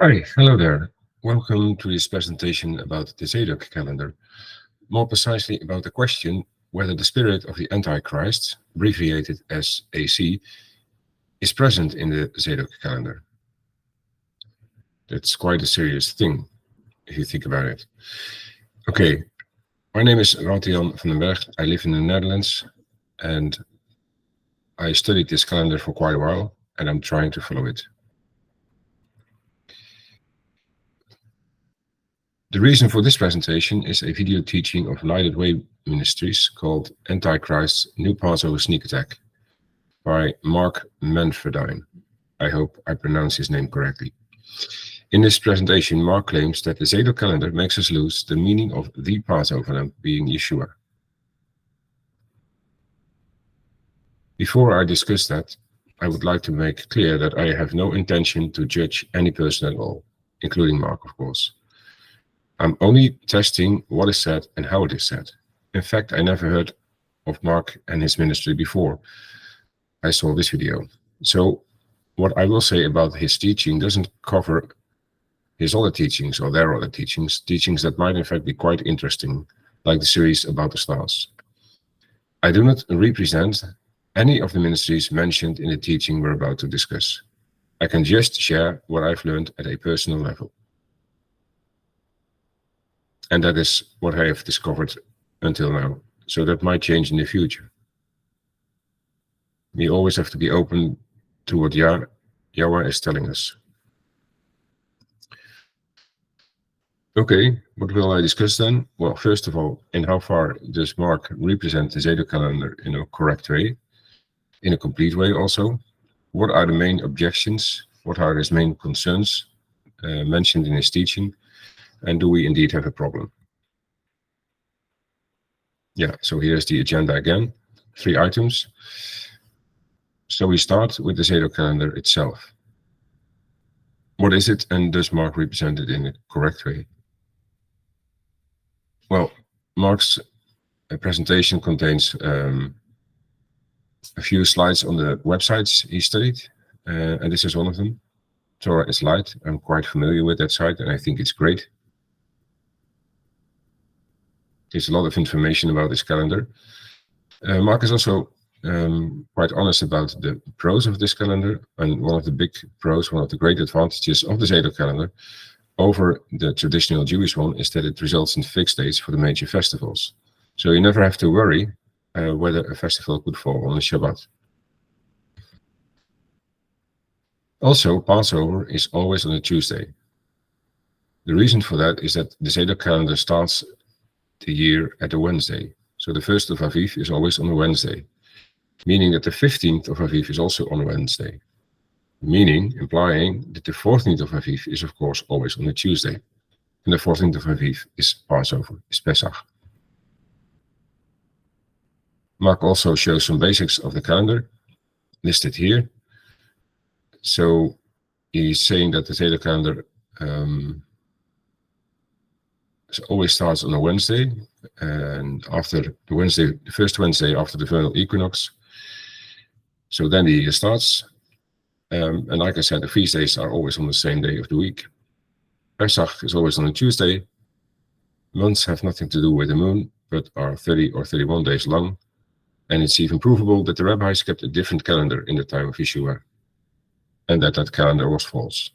Hi, hello there. Welcome to this presentation about the Zadok Calendar, more precisely about the question whether the spirit of the antichrist, abbreviated as AC, is present in the Zadok Calendar. That's quite a serious thing, if you think about it. Okay, my name is Jan van den Berg. I live in the Netherlands, and I studied this calendar for quite a while, and I'm trying to follow it. The reason for this presentation is a video teaching of Lighted Way Ministries called Antichrist's New Passover Sneak Attack by Mark Manfredine. I hope I pronounce his name correctly. In this presentation, Mark claims that the Zadok calendar makes us lose the meaning of the Passover lamb being Yeshua. Before I discuss that, I would like to make clear that I have no intention to judge any person at all, including Mark, of course. I'm only testing what is said and how it is said. In fact, I never heard of Mark and his ministry before I saw this video. So what I will say about his teaching doesn't cover his other teachings or their other teachings that might in fact be quite interesting, like the series about the stars. I do not represent any of the ministries mentioned in the teaching we're about to discuss. I can just share what I've learned at a personal level. And that is what I have discovered until now. So that might change in the future. We always have to be open to what Yahweh is telling us. Okay, what will I discuss then? Well, first of all, in how far does Mark represent the Zadok calendar in a correct way, in a complete way also? What are the main objections? What are his main concerns mentioned in his teaching? And do we indeed have a problem? Yeah, so here's the agenda again, 3 items. So we start with the Zadok calendar itself. What is it, and does Mark represent it in a correct way? Well, Mark's presentation contains a few slides on the websites he studied, and this is one of them. Torah is Light. I'm quite familiar with that site, and I think it's great. There's a lot of information about this calendar. Mark is also quite honest about the pros of this calendar, and one of the big pros, one of the great advantages of the Zadok calendar over the traditional Jewish one is that it results in fixed dates for the major festivals. So you never have to worry whether a festival could fall on a Shabbat. Also, Passover is always on a Tuesday. The reason for that is that the Zadok calendar starts the year at a Wednesday. So the 1st of Aviv is always on a Wednesday, meaning that the 15th of Aviv is also on a Wednesday, implying that the 14th of Aviv is of course always on a Tuesday, and the 14th of Aviv is Passover, is Pesach. Mark also shows some basics of the calendar listed here. So he's saying that the Zadok calendar always starts on a Wednesday, and after the first Wednesday after the vernal equinox. So then the year starts, and like I said, the feast days are always on the same day of the week. Pesach is always on a Tuesday. Months have nothing to do with the moon, but are 30 or 31 days long, and it's even provable that the rabbis kept a different calendar in the time of Yeshua, and that calendar was false.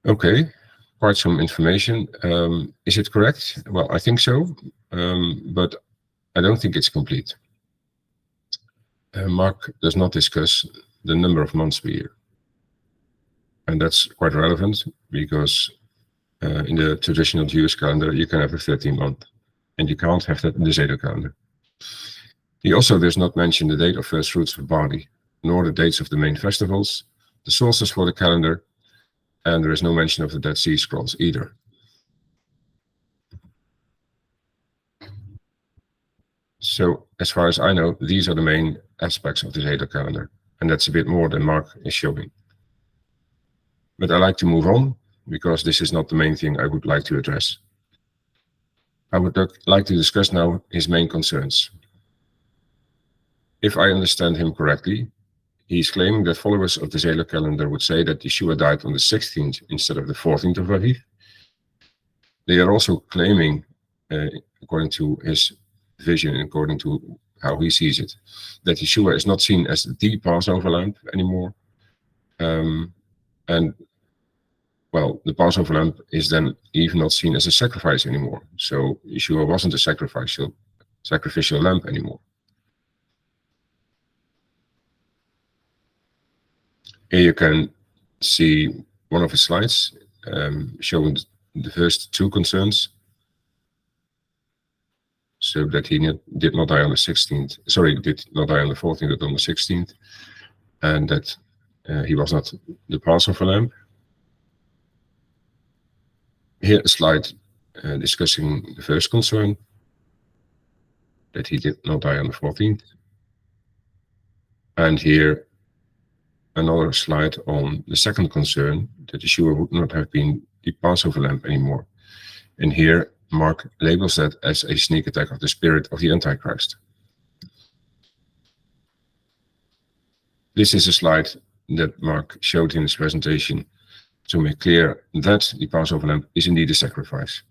Okay. Quite some information. Is it correct? Well, I think so, but I don't think it's complete. Mark does not discuss the number of months per year. And that's quite relevant because in the traditional Jewish calendar, you can have a 13-month, and you can't have that in the Zadok calendar. He also does not mention the date of first fruits of barley, nor the dates of the main festivals, the sources for the calendar, and there is no mention of the Dead Sea Scrolls either. So, as far as I know, these are the main aspects of the Zadok calendar, and that's a bit more than Mark is showing. But I like to move on, because this is not the main thing I would like to address. I would like to discuss now his main concerns. If I understand him correctly, he's claiming that followers of the Zadok calendar would say that Yeshua died on the 16th instead of the 14th of Aviv. They are also claiming, according to his vision, according to how he sees it, that Yeshua is not seen as the Passover lamb anymore. And well, the Passover lamb is then even not seen as a sacrifice anymore. So Yeshua wasn't a sacrificial lamb anymore. Here you can see one of his slides showing the first two concerns. So that he did not die on the 16th, sorry, did not die on the 14th, but on the 16th, and that he was not the Passover lamb. Here a slide discussing the first concern, that he did not die on the 14th. And here another slide on the second concern, that Yeshua would not have been the Passover lamb anymore. And here Mark labels that as a sneak attack of the spirit of the antichrist. This is a slide that Mark showed in his presentation to make clear that the Passover lamb is indeed a sacrifice.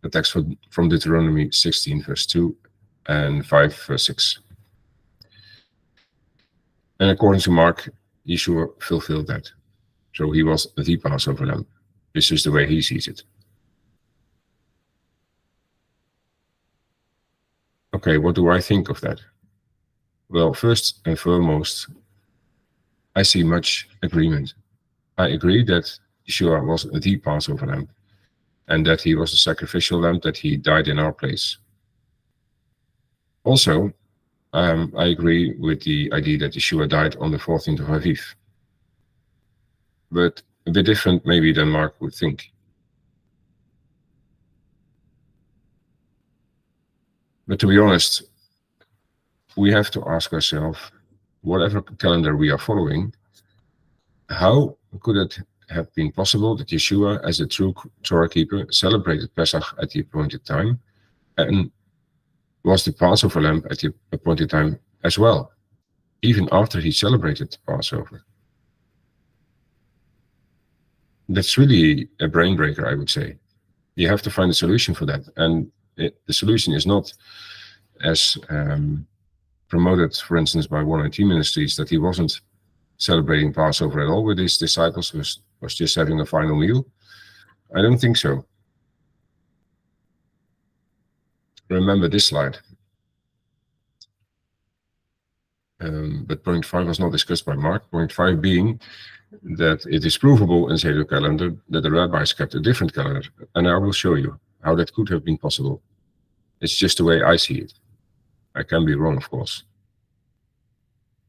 The text from Deuteronomy 16 verse 2 and 5 verse 6. And according to Mark, Yeshua fulfilled that. So he was the Passover lamb. This is the way he sees it. Okay, what do I think of that? Well, first and foremost, I see much agreement. I agree that Yeshua was the Passover lamb, and that he was a sacrificial lamb, that he died in our place. Also, I agree with the idea that Yeshua died on the 14th of Aviv. But a bit different maybe than Mark would think. But to be honest, we have to ask ourselves, whatever calendar we are following, how could it have been possible that Yeshua, as a true Torah keeper, celebrated Pesach at the appointed time and was the Passover lamb at the appointed time as well, even after he celebrated Passover? That's really a brain breaker, I would say. You have to find a solution for that. And the solution is not as promoted, for instance, by 1IT Ministries, that he wasn't celebrating Passover at all with his disciples, was just having a final meal. I don't think so. Remember this slide. But point 5 was not discussed by Mark. Point 5 being that it is provable in Zadok Calendar that the rabbis kept a different calendar. And I will show you how that could have been possible. It's just the way I see it. I can be wrong, of course.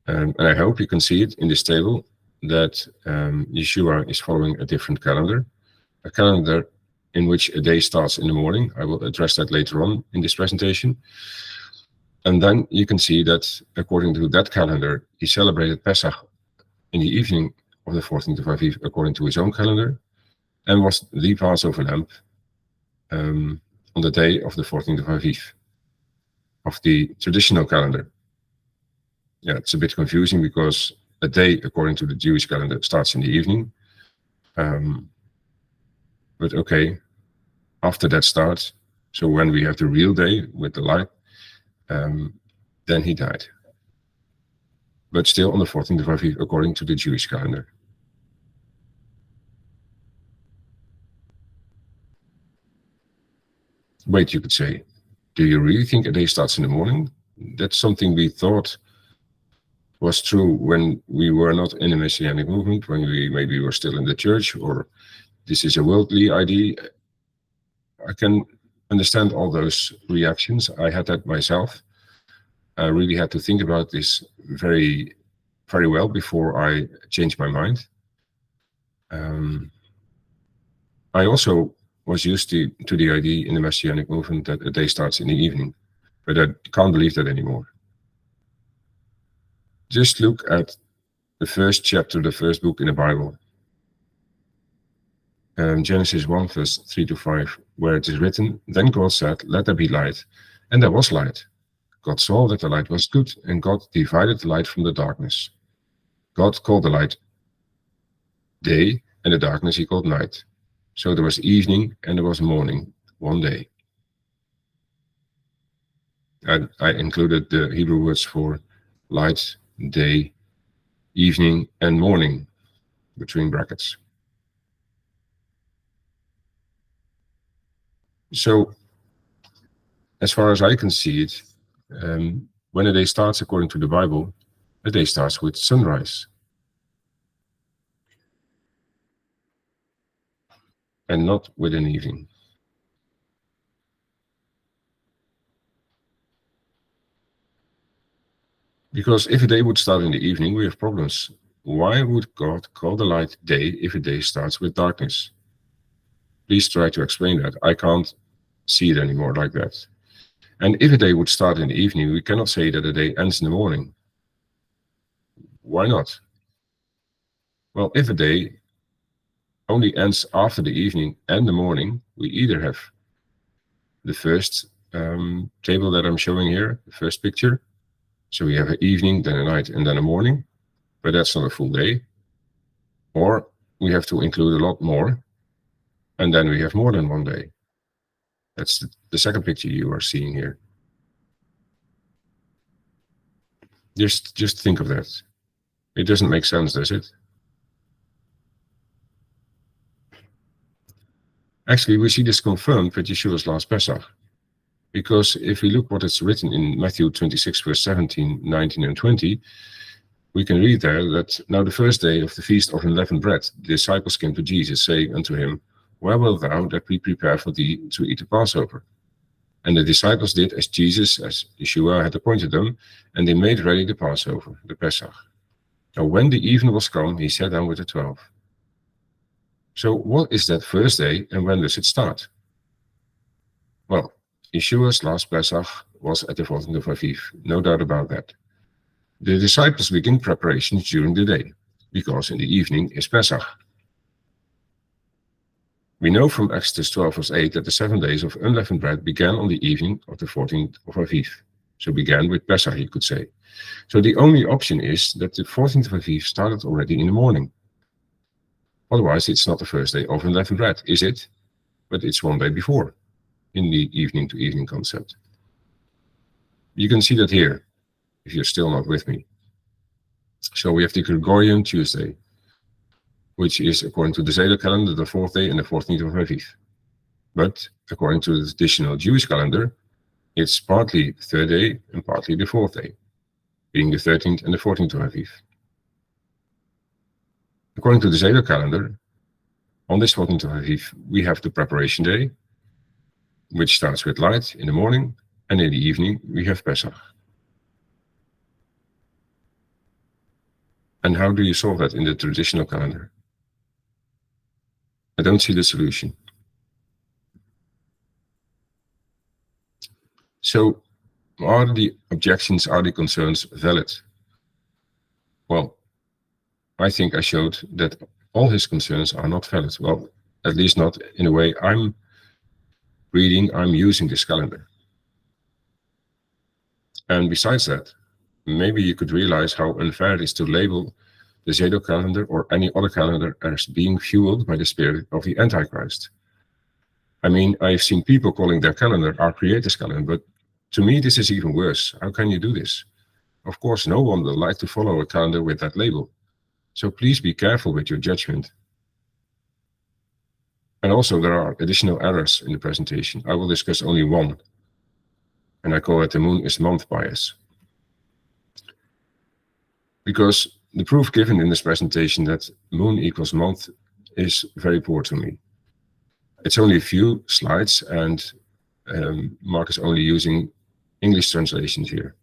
And I hope you can see it in this table that Yeshua is following a different calendar, a calendar in which a day starts in the morning. I will address that later on in this presentation. And then you can see that according to that calendar, he celebrated Pesach in the evening of the 14th of Aviv according to his own calendar, and was the Passover lamb on the day of the 14th of Aviv of the traditional calendar. Yeah, it's a bit confusing because a day according to the Jewish calendar starts in the evening. But okay, after that starts, so when we have the real day with the light, then he died. But still on the 14th of Aviv according to the Jewish calendar. Wait, you could say, do you really think a day starts in the morning? That's something we thought was true when we were not in the Messianic movement, when we maybe were still in the church, or this is a worldly idea. I can understand all those reactions. I had that myself. I really had to think about this very, very well before I changed my mind. I also was used to the idea in the Messianic movement that a day starts in the evening, but I can't believe that anymore. Just look at the first chapter, the first book in the Bible, Genesis 1, verse 3 to 5, where it is written, "Then God said, let there be light, and there was light. God saw that the light was good, and God divided the light from the darkness. God called the light day, and the darkness he called night. So there was evening and there was morning one day. I included the Hebrew words for light, day, evening, and morning between brackets. So, as far as I can see it, when a day starts according to the Bible, a day starts with sunrise. And not with an evening. Because if a day would start in the evening, we have problems. Why would God call the light day if a day starts with darkness? Please try to explain that. I can't see it anymore like that. And if a day would start in the evening, we cannot say that a day ends in the morning. Why not? Well, if a day only ends after the evening and the morning, we either have the first table that I'm showing here, the first picture. So we have an evening, then a night, and then a morning, but that's not a full day. Or we have to include a lot more, and then we have more than one day. That's the second picture you are seeing here. Just think of that. It doesn't make sense, does it? Actually, we see this confirmed with Yeshua's last Pesach. Because if we look what is written in Matthew 26, verse 17, 19, and 20, we can read there that now the first day of the feast of unleavened bread, the disciples came to Jesus, saying unto him, Where wilt thou that we prepare for thee to eat the Passover? And the disciples did as Yeshua had appointed them, and they made ready the Passover, the Pesach. Now when the even was come, he sat down with the 12. So what is that first day, and when does it start? Well, Yeshua's last Pesach was at the 14th of Aviv, no doubt about that. The disciples begin preparations during the day, because in the evening is Pesach. We know from Exodus 12 verse 8 that the 7 days of unleavened bread began on the evening of the 14th of Aviv. So began with Pesach, you could say. So the only option is that the 14th of Aviv started already in the morning. Otherwise, it's not the first day of unleavened bread, is it? But it's one day before, in the evening to evening concept. You can see that here, if you're still not with me. So we have the Gregorian Tuesday, which is according to the Zadok Calendar, the 4th day and the 14th of Aviv. But according to the traditional Jewish calendar, it's partly the 3rd day and partly the 4th day, being the 13th and the 14th of Aviv. According to the Zadok calendar, on this 14th of Aviv, we have the preparation day, which starts with light in the morning, and in the evening we have Pesach. And how do you solve that in the traditional calendar? I don't see the solution. So, are the objections, are the concerns valid? Well, I think I showed that all his concerns are not valid. Well, at least not in a way I'm using this calendar. And besides that, maybe you could realize how unfair it is to label the Zadok calendar or any other calendar as being fueled by the spirit of the antichrist. I mean, I've seen people calling their calendar our creator's calendar, but to me this is even worse. How can you do this? Of course, no one will like to follow a calendar with that label. So please be careful with your judgment. And also there are additional errors in the presentation. I will discuss only one, and I call it the moon is month bias. Because the proof given in this presentation that moon equals month is very poor to me. It's only a few slides, and Mark is only using English translations here.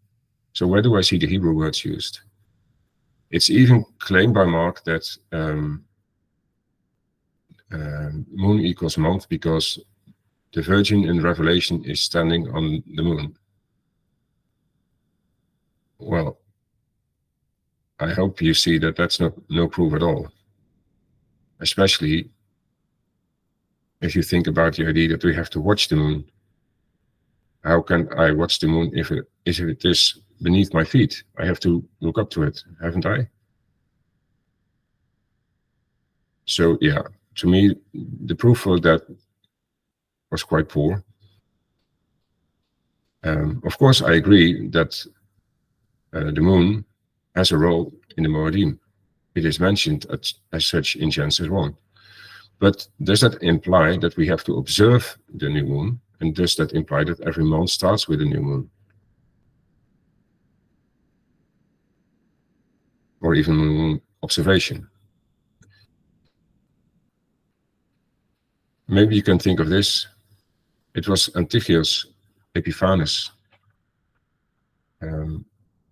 So where do I see the Hebrew words used? It's even claimed by Mark that moon equals month because the Virgin in Revelation is standing on the moon. Well, I hope you see that that's no proof at all. Especially if you think about the idea that we have to watch the moon. How can I watch the moon if if it is beneath my feet, I have to look up to it, haven't I? So yeah, to me, the proof for that was quite poor. Of course, I agree that the moon has a role in the Moedim. It is mentioned as such in Genesis 1. But does that imply that we have to observe the new moon? And does that imply that every month starts with a new moon? Or even moon observation? Maybe you can think of this. It was Antiochus Epiphanes,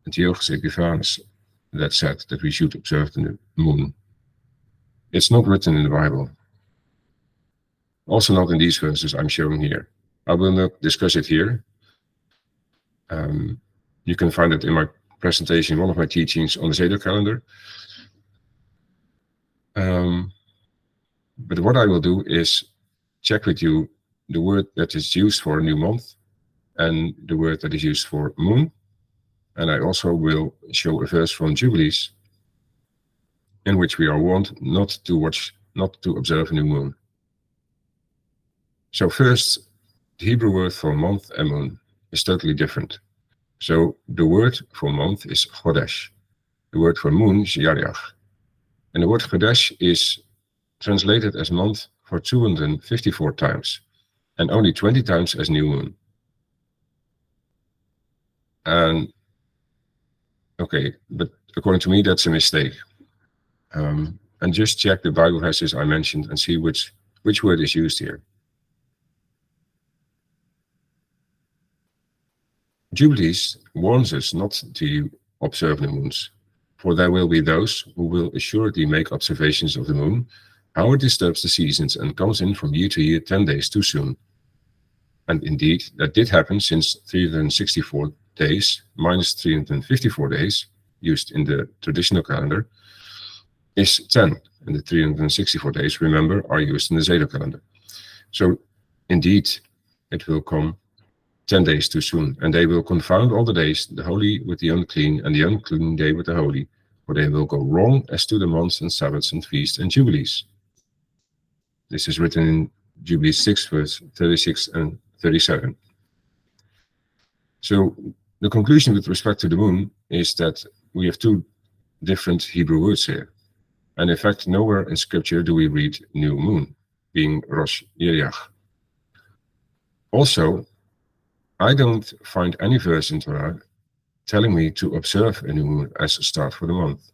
Antiochus Epiphanes, that said that we should observe the moon. It's not written in the Bible. Also not in these verses I'm showing here. I will not discuss it here. You can find it in my presentation, one of my teachings on the Zadok Calendar. But what I will do is check with you the word that is used for a new month and the word that is used for moon. And I also will show a verse from Jubilees in which we are warned not to observe a new moon. So first, the Hebrew word for month and moon is totally different. So the word for month is Chodesh. The word for moon is Yariach. And the word Chodesh is translated as month for 254 times, and only 20 times as new moon. And okay, but according to me, that's a mistake. And just check the Bible verses I mentioned and see which word is used here. Jubilees warns us not to observe the moons, for there will be those who will assuredly make observations of the moon, how it disturbs the seasons and comes in from year to year 10 days too soon. And indeed, that did happen, since 364 days minus 354 days, used in the traditional calendar, is 10. And the 364 days, remember, are used in the Zadok calendar. So indeed, it will come 10 days too soon, and they will confound all the days, the holy with the unclean, and the unclean day with the holy, for they will go wrong as to the months and Sabbaths and feasts and jubilees. This is written in Jubilees 6, verse 36 and 37. So the conclusion with respect to the moon is that we have two different Hebrew words here. And in fact, nowhere in scripture do we read new moon, being Rosh Yeriach. Also, I don't find any verse in Torah telling me to observe a new moon as a start for the month.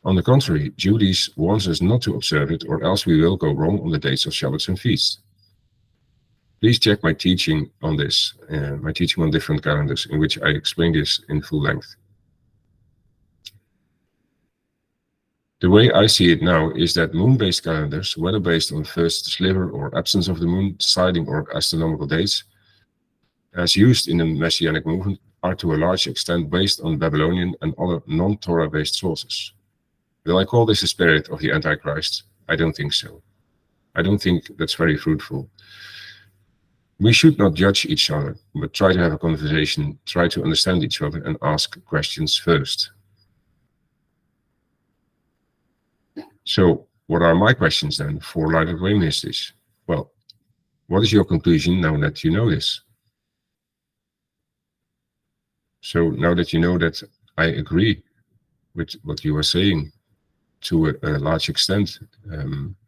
On the contrary, Jubilees warns us not to observe it, or else we will go wrong on the dates of Shabbats and feasts. Please check my teaching on this, my teaching on different calendars, in which I explain this in full length. The way I see it now is that moon-based calendars, whether based on first sliver or absence of the moon, siding or astronomical dates, as used in the Messianic movement, are to a large extent based on Babylonian and other non-Torah-based sources. Will I call this the spirit of the antichrist? I don't think so. I don't think that's very fruitful. We should not judge each other, but try to have a conversation, try to understand each other, and ask questions first. So, what are my questions then for Light of Way Ministries? Well, what is your conclusion now that you know this? So, now that you know that I agree with what you are saying to a large extent,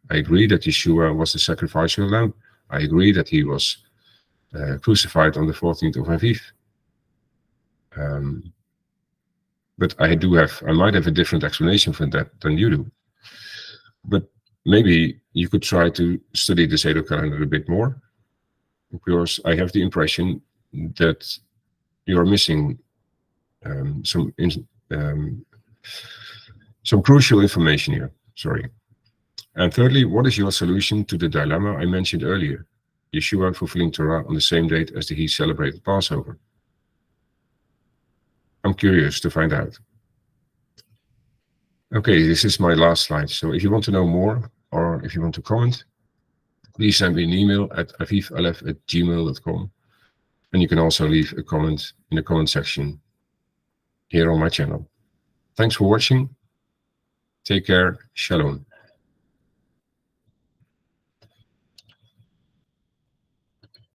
I agree that Yeshua was the sacrificial lamb. I agree that he was crucified on the 14th of Aviv. But I might have a different explanation for that than you do. But maybe you could try to study the Zadok calendar a bit more, because I have the impression that you are missing some crucial information here. Sorry. And thirdly, what is your solution to the dilemma I mentioned earlier? Yeshua fulfilling Torah on the same date as he celebrated Passover. I'm curious to find out. Okay, this is my last slide. So if you want to know more, or if you want to comment, please send me an email at avivalef@gmail.com. And you can also leave a comment in the comment section here on my channel. Thanks for watching. Take care. Shalom.